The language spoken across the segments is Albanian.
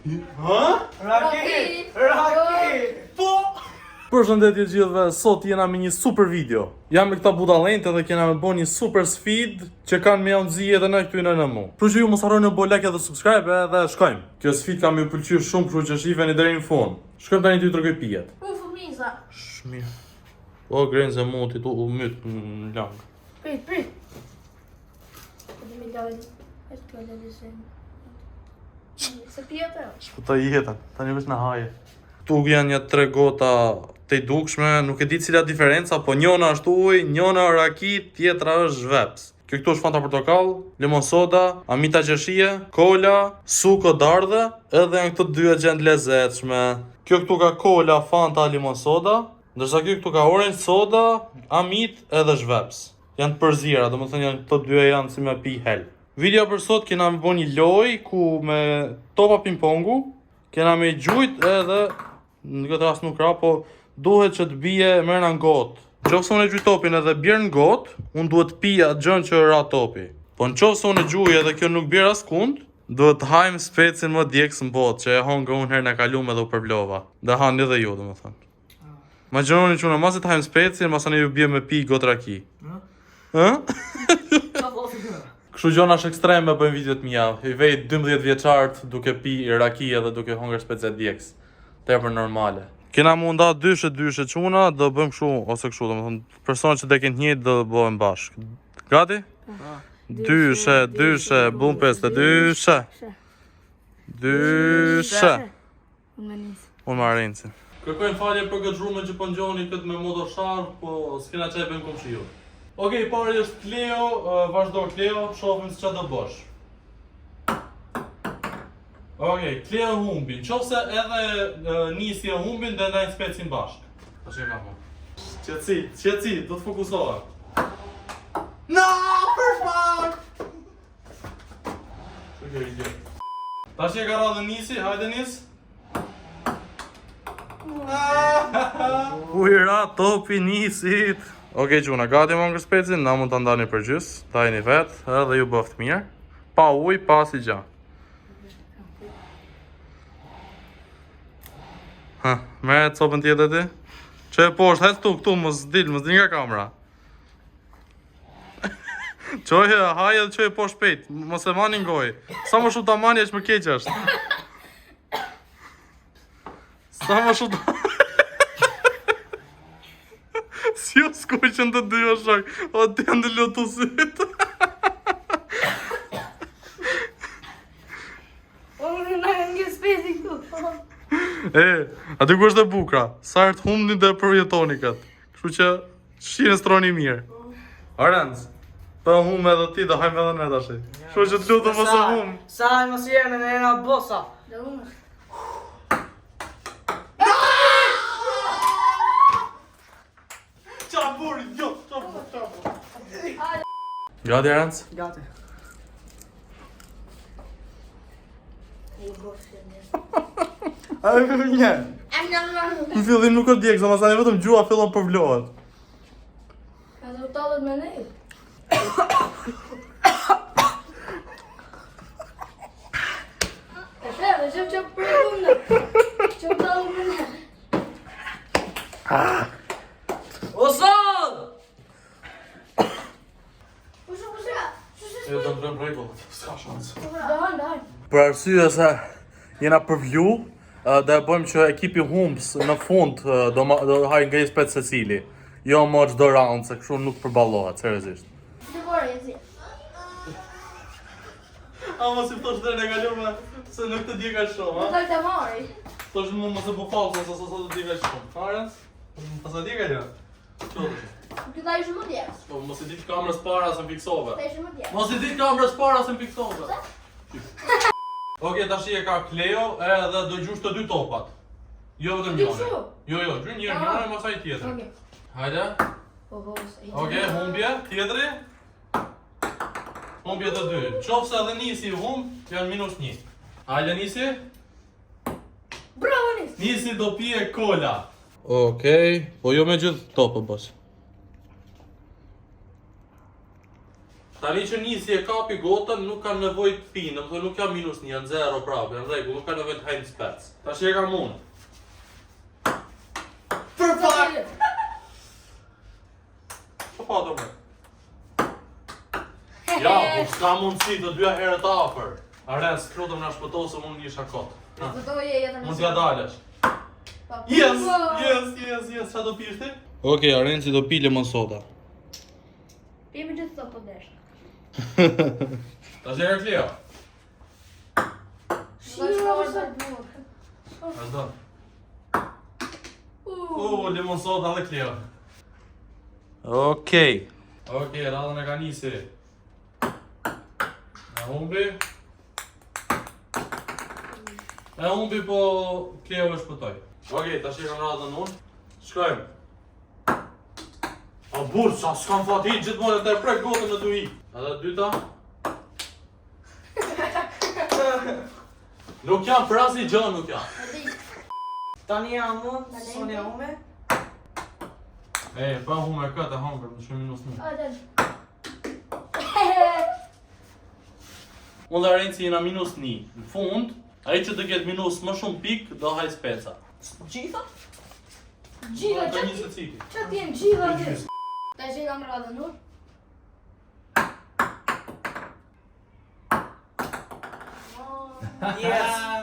Ha? Raki! Po! Përshëndetje gjithëve, sot jena me një super video. Jam me këta budallente dhe kena me bo një super sfid që kanë me janë zi edhe në këtu në mu. Kështu që ju mos harroni të bëj like edhe subscribe edhe shkojmë. Kjo sfid ka më pëlqyer shumë, kështu që shiheni deri në fund. Shkojmë tani ty tregoj pijet. Fëmiza. Shmirë. Po grenë se mund ti tu u myt në lang. Prit. Do më dalë. Është kjo lëvizje. Se pijete? Shpëtoj jetën, tani veç në haje. Këtu janë një 3 gota të dukshme, nuk e di cila diferenca, po njëna është ujë, njëna raki, tjetra është zhveps. Kjo këtu është Fanta portokall, limon soda, amita qeshie, kola, suko dardhe, edhe janë këto dy gjendë lezetshme. Kjo këtu ka kola, Fanta, limon soda, ndërsa kjo këtu ka orange soda, amit edhe zhveps. Janë të përzira, domethënë janë këto dy janë si me pi hel. Video për sot kena me bo një loj ku me topa ping-pongu, kena me gjujt edhe, në këtë rast nuk ra, po duhet që të bije mërë në gotë. Në qofë se unë e gjujt topin edhe bjerë në gotë, unë duhet pija gjën që ra topi. Po në qofë se unë e gjuj edhe kjo nuk bjerë askund, duhet të hajmë specin më djekës në botë, që e hongë unë herë në kalume dhe u përblova. Dhe hanë edhe ju, dhe më thënë. Ma gjënoni që unë masit të hajmë specin, masane ju bje me pi gotë raki. Kështu gjona është ekstreme bëjmë videot mija. I vej 12 vjeçart duke pi raki edhe duke hongër specit djekës. Tepër normale. Kena munda dyshe quna, do bëjmë kështu ose kështu, do më thënë personat që dekin njët do bëjmë bashkë. Gati? Dyshe, bum peste, dyshe. Unë ma rinci. Kërkojnë falje për këtë zhrume që po ngjoni këtë me motoshar, po s'kena qaj bëjmë kom që ju. Okej, pari është Kleo, vazhdo Kleo, shofim se çfarë do bësh. Okej, Kleo humbin, qofse edhe nisi e humbin dhe ndajnë specin bashk. Tash e kam. Qetësi, do të fokusohem. No, për fuck! Tash e ka radhë nisi, hajde nis. Ujra topi nisit. Okej quna, gati më ngër specin, na mund të ndani për gjys, tajni vet, edhe ju bëft mirë. Pa uj, pa si gja. Mere të sopën tjetë e ti? Që e poshtë, hec tu këtu, mos dil nga kamera. Qoje, haje dhe që e poshtë pejt, mos e mani ngoj. Sa më shumë ta mani e që më keq është. Sa më shumë ta... Si o s'koqen të dy o shak, o të janë të lotu sytë. O, në ngë spesi këtu. Aty ku është e bukra, sa e të humni dhe përjetoni këtë. Kështu që shqine stroni mirë. Arenz, për humë edhe ti dhe hajmë edhe ne tashi. Kështu që të lutë mësë humë. Sa e mësë jene në ena bosa. Dhe unë. Gati Arenz? Gati. A e për një? Në fillim nuk o djekë, sa masani vetëm gjua fillon përvlohet. A do të talët me nej? E shërë, që për unë. Që talët me nej? Osod! E të ndrëm regullët, s'ka shansë. Dahon. Për arsye se jena përvlu, dhe bëjmë që ekipi humbs në fund do hajnë nga i spet se cili. Jo më çdo round, se kështu nuk përballohet, seriozisht. Të bërë e zi. A mos i thosh dhe në kalume se nuk të djeka shumë, ha? Të të marri. Thosh mu mos e bu falso se sa të djeka shumë. Arens? Pas e djeka jo? Këta ishë më djekës. Po mos i ditë kamerës para se më fiksove. Këta ishë më djekës. Mos i ditë kamerës para se më fiksove. Okej, tash e ka Kleo edhe do gjush të dy topat. Jo vetëm njëri. Jo, gjyn njëri, mos ai tjetër. Hajde. Okej, humbje, tjetri. Humbje të dy. Qofse edhe nisi humb, janë -1. Hajde nisi. Bravo nisi. Nisi do pije kola. Okej, po jo me gjithë topë, boss. Tani që nisi e kapi gotën, nuk ka nevojë të pinë, do të thonë nuk ka -1, janë 0 prapë, janë rregull, nuk ka nevojë të hajnë spec. Tash e kam unë. Perfect! Po pa do më. Ja, po s'ka mundësi të dyja herët afër. Ares, krutëm na shpëtosëm unë isha kot. Shpëtoje jetën. Mund t'ja dalësh. Yes, sa do pish ti? Okej, Arenci do pi lemon soda. Pime gjithë të po desh. Tash e Kleo. Shqiptar të burë. Vazhdo. Lemon soda dhe Kleo. Okej, radhën e ka nisi. E humbi po Kleo e shpëtoj. Okej, tash e kam radhën unë. Shkojmë. A burë, sa s'kam fat hi gjithmonë e të prek gotën në du hi. Edhe dyta. Nuk jam për asnjë gjë, nuk jam. Tani jam unë, Sonja ume. Pa hume këtë e hangër, në shumë -1. Unë dhe Arenci jena -1. Në fund, ai që të ketë minus më shumë pik, do haj speca. Gjitha? Gjitha, Të një se citi. që t'jem gjitha të? Ta që kam radhën unë?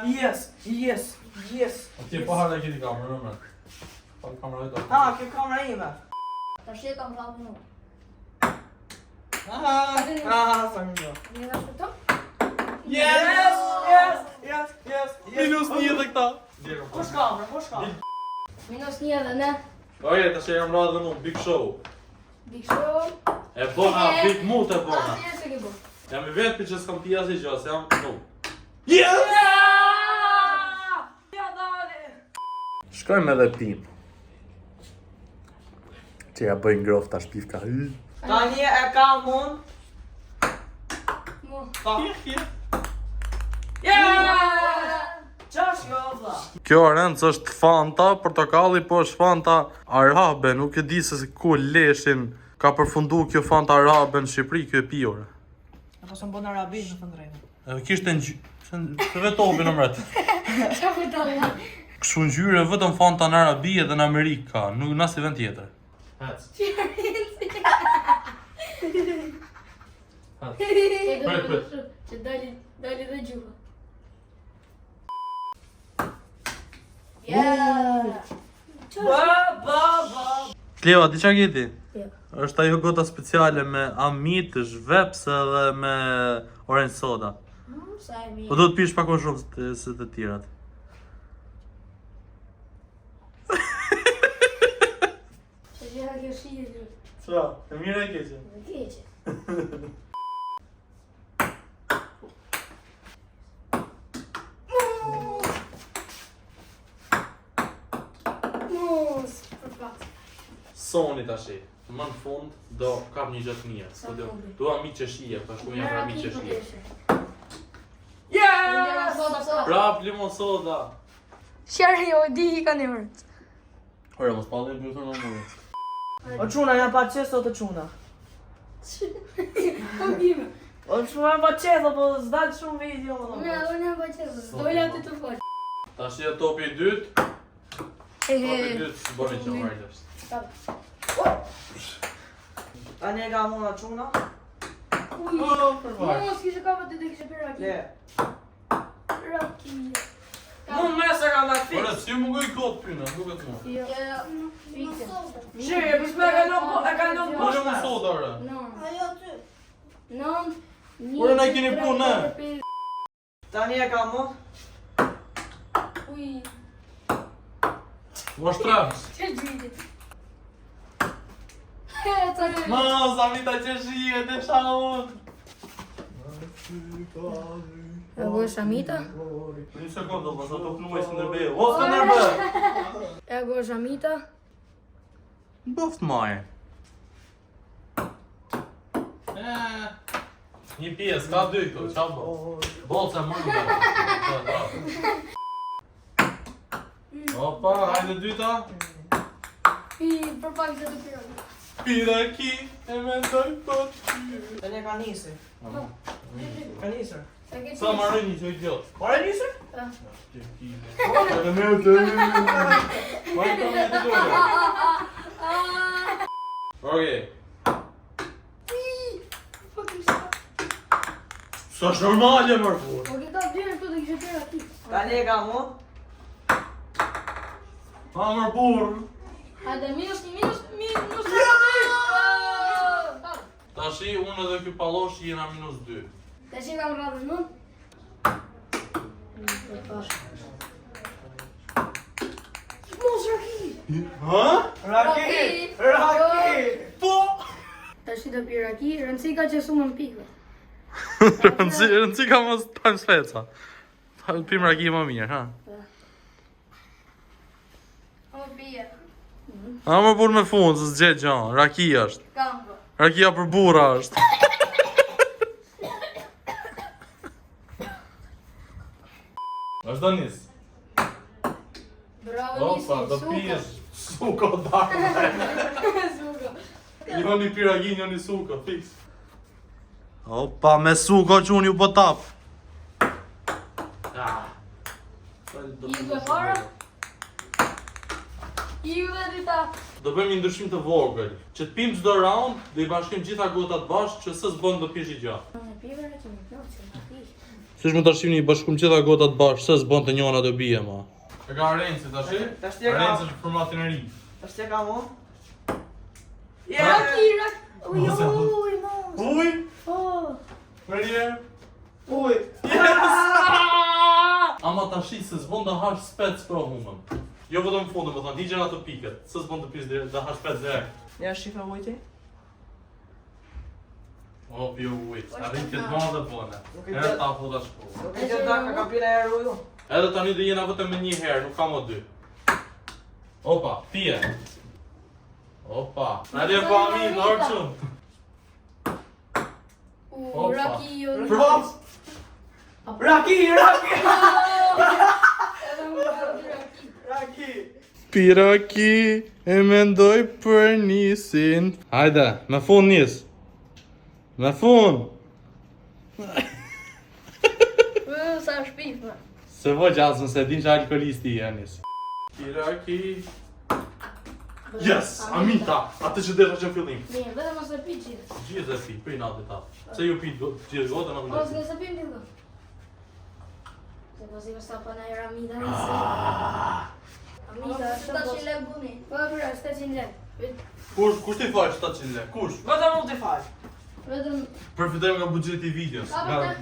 Yes. Ti po harë e kiti kamerë, në mërë. Pa kamera dhe Ha, kjo kamera ime. Ta që kam radhën unë? Sa një. Një nga shpëto? Yes. -1 dhe këta. Kush kamera, kush kamera? -1 edhe ne. Oje, të që jam radhën unë, big show. Big Show. E bona, big mut e bona. Asë jesë e ke bo. Jam I vetë për që s'kam pija si gjë, se jam nu. Ja dale. Shkojmë edhe pim. Që ja bëjnë grof tash pifka. Tani e kam unë. Mo. Qash jo, vla. Kjo Arenc është Fanta, portokalli, po është Fanta arabe, nuk e di se ku leshin ka përfundu kjo Fanta arabe në Shqipëri, kjo e pijore. Apo së më bënë arabi në të ndrejnë. Edhe kishte në vetopi në mret. Qa për të Allah? Kështu ngjyre vetëm Fanta në Arabi edhe në Amerikë ka, nuk në asnjë vend tjetër. Hec. Që dali dhe gjuha. Ba. Kleo, di qa gjeti? Jo. Është ajo gota speciale me amit, zhveps edhe me orange soda. Sa e mi. Po do të pish pak më shumë se të tjerat. Që gjitha kjo shirë. Qa? E mire e keqe? Dhe keqe. Mos, për pak. Soni tashi. Më në fund do kap një gjë të mirë. Sa fundi? Dua mi qeshije, pa shku jam pra mi qeshije. Prap limon soda. Shërë jo, di I ka një mërët. Ore, mos pallim për të në mërë. O quna, janë pa qesto të quna. Kom bime. O quna janë pa qesto, po s'dalë shumë video më Me ador një pa qërë, dojla të të faqë. Tash e topi I dytë. Topi I dytë, së bërë që më rejtës. Tani e ka muna quna. Uj, mos kishe kapët të kishe për raki. Le. Raki. Mun me se ka nga Ore, fix. si më gëj kot pyna, nuk e të mu. Jo, fikse. Shirë, bishme e kalon Po limon soda, ore. Non. Ajo ty. Non. Ore, na I keni punë, ne? Tani e ka mun. Uj, Mo shtremës. që gjyrit. Ca në... Ma, sa vita qeshije, të shaun. E go shamita? Një sekundë, po sa të knuaj së nërbejo. O, së nërbejo! E go shamita? Boft maje. Një pjesë, ka dy këto, qa bo? Bolca më në Opa, hajde dyta. I, për pak që të pyrë. Piraki e mendoj po ty. Tani e ka nisur. Ka nisur. Sa marrë një që idiot. Ora nisur? Edhe me të... Majtë me të dojë. Okej. Sa është normale mërë furë. Po këta dyre këtu të kishe tjera ti. Tani e ka mu. Ha mërë burë. Hajde, minus. Tashi, unë edhe ky pallosh jena -2. Tash e kam radhën unë. Mos raki. Ha? Raki! Po! Tash do pi raki, rëndësi ka që sumën pikë. Rëndësi ka mos tajmë sfeca. Pim raki më mirë, ha? O bie. Ha më burë me fund, së zgjet gjanë. Raki është. Kam po. Rakia për burra është. Është do nis. Bravo nisi. Opa, do pijesh suko darë. Suko. Njoni piragin, njoni suko, fix. Opa, me suko që unë ju po tap. Iu dhe fara. Iu dhe dita. Do bëjmë një ndryshim të vogël. Që të pim çdo round, do i bashkim gjitha gotat bashkë që s'ës bën do pish i gjatë. Në pive që më plotë që më pi. Siç mund ta shihni i bashkum gjitha gotat bashkë, s'ës bën të njëna do bie ma. E ka Renci tash? Tash ti e ka. Renci është formatin e ri. Tash ti e ka mu. Raki. Uj, Mos e hu. mos. Uj, Oh. Maria. Uj. Ama tash se s'bën të hash spec pro humën. Jo vetëm në fundë, më thonë, hiqen ato piket. S'ës bën të pish direkt, të hash spec direkt. Ja shifa ujti. O, pjo ujt, arrin këtë madhe bone. Herë ta futa shkollë. Nuk e gjithë da ka kampina e rruju. Edhe tani dhe jena vetëm me një herë, nuk kam o 2. Opa, pije. Opa, në le po amin, orçun. Opa. Raki jo. Prop! Raki! Raki! Piraki e mendoj për nisin. Hajde, me fund nis. Me fund. Sa shpif, ma. Se vo gjasën, se din që alkoholisti i nis. Piraki. Yes, Amita, atë që desha që në fillim. Mirë, vetëm mos e pi gjithë. Gjithë e pi, për i natë ta. Se ju pi gjithë gotën, në Mos më nëse pim gjithë. Se mos i vërsta pa na e Ramida Ah. nëse. Amida, 700 lek buni. Po, bërë, 700 lek. Kush ti fal 700 lek? Kush? Vetëm u t'i fal. Vetëm, Përfitojmë nga buxheti i videos. A, Nga-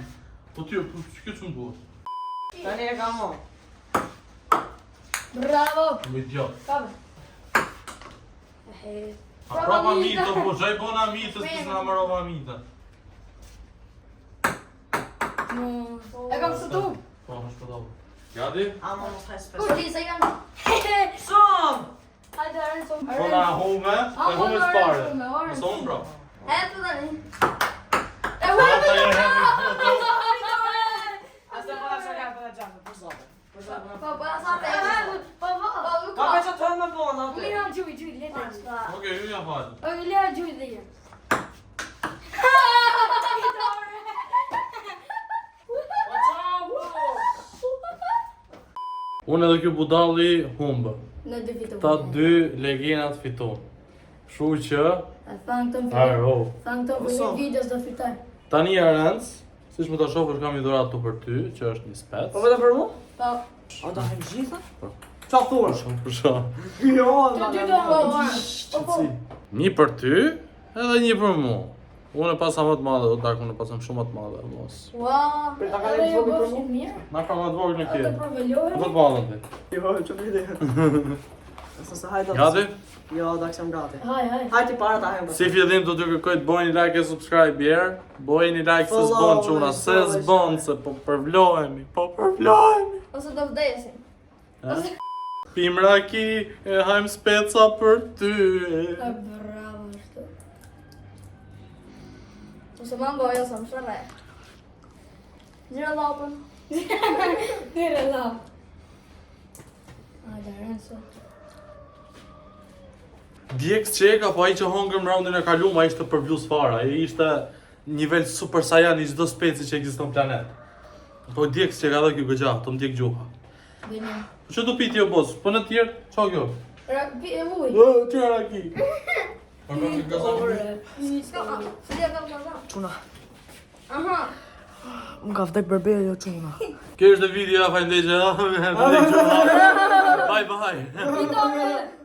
po, Po ty, po që ç'm duhet? Tani e ka mu. bravo. Më idiot. Kabe. Ehe. A prapa mito, po gjaj bona mitës, pës nga marova mita. E kam shtutu. Po, është për dobro. Gati? Ama mos haj spes. Kushti, se kam. Som! Hajde, Arenzo. Po na hume, A, e hume s'pare. hume, Arenzo. Më son bro. E, të tani. E, Ata hume, e hemi Asta pa sa ka pa gjallë, për zotë. Për zotë. Po, po, sa te. Po, po. Ka pe që të me bona, atë. Mira, gjuj, lete. Okej, ju ja fal. O, lea gjuj dhe jenë. Unë edhe kjo budalli humbë. Në dy fitu. Ta 2 legenat fiton. Shu që... A thangë të Aro. Thangë të Oso. një videos do fitoj. Tani Arenc, siç më ta shohësh kam një dhuratë tu për ty, që është një spec. Po vetëm për mu? Po. A do hajmë gjitha? Po. Qa thua? Për shkak. Jo, Të dy do më Po, po. Një për ty, edhe një për mu. Unë e pasa më të madhe, do tak unë e pasam shumë më të madhe, mos. Ua, Për ta edhe kalem jo vogël për bëshin mu? mirë. Na ka më të vogël në Atë kje. përvelohet. Më të madhe ti. Jo, që në ide. Se hajdo. Gati? Jo, da kësëm gati. Haj, haj. Hajti para ta hajmë. Si fillim do t'ju kërkoj të bëjni like e subscribe bjerë. Bëjni like se s'bon Follow, çuna, se follow, s'bon, se po përvlohemi, po përvlohemi. Ose do vdesin. Ose... Pim raki, e hajm speca për ty. Bravo, shtu. Ose ma mboja, sa më shërre. Gjire lapën. Gjire lapën. Ajde, Renzo. Djeks çeka, po ai që hongëm raundin e kaluam, ai ishte për vlus fara, ai ishte nivel super saiyan i çdo speci që ekziston në planet. Po djeks çeka edhe ky goxha, të ndjek gjuha. Bine. Ço do piti o boss? Po në tjerë, çao kjo? E vuj. Çfarë aki? Po nuk e gazon. Flia ka valla. Çuna. Aha. Më ka vdek berberi jo çuna. Kjo është video, faleminderit. Bye bye. Vidore.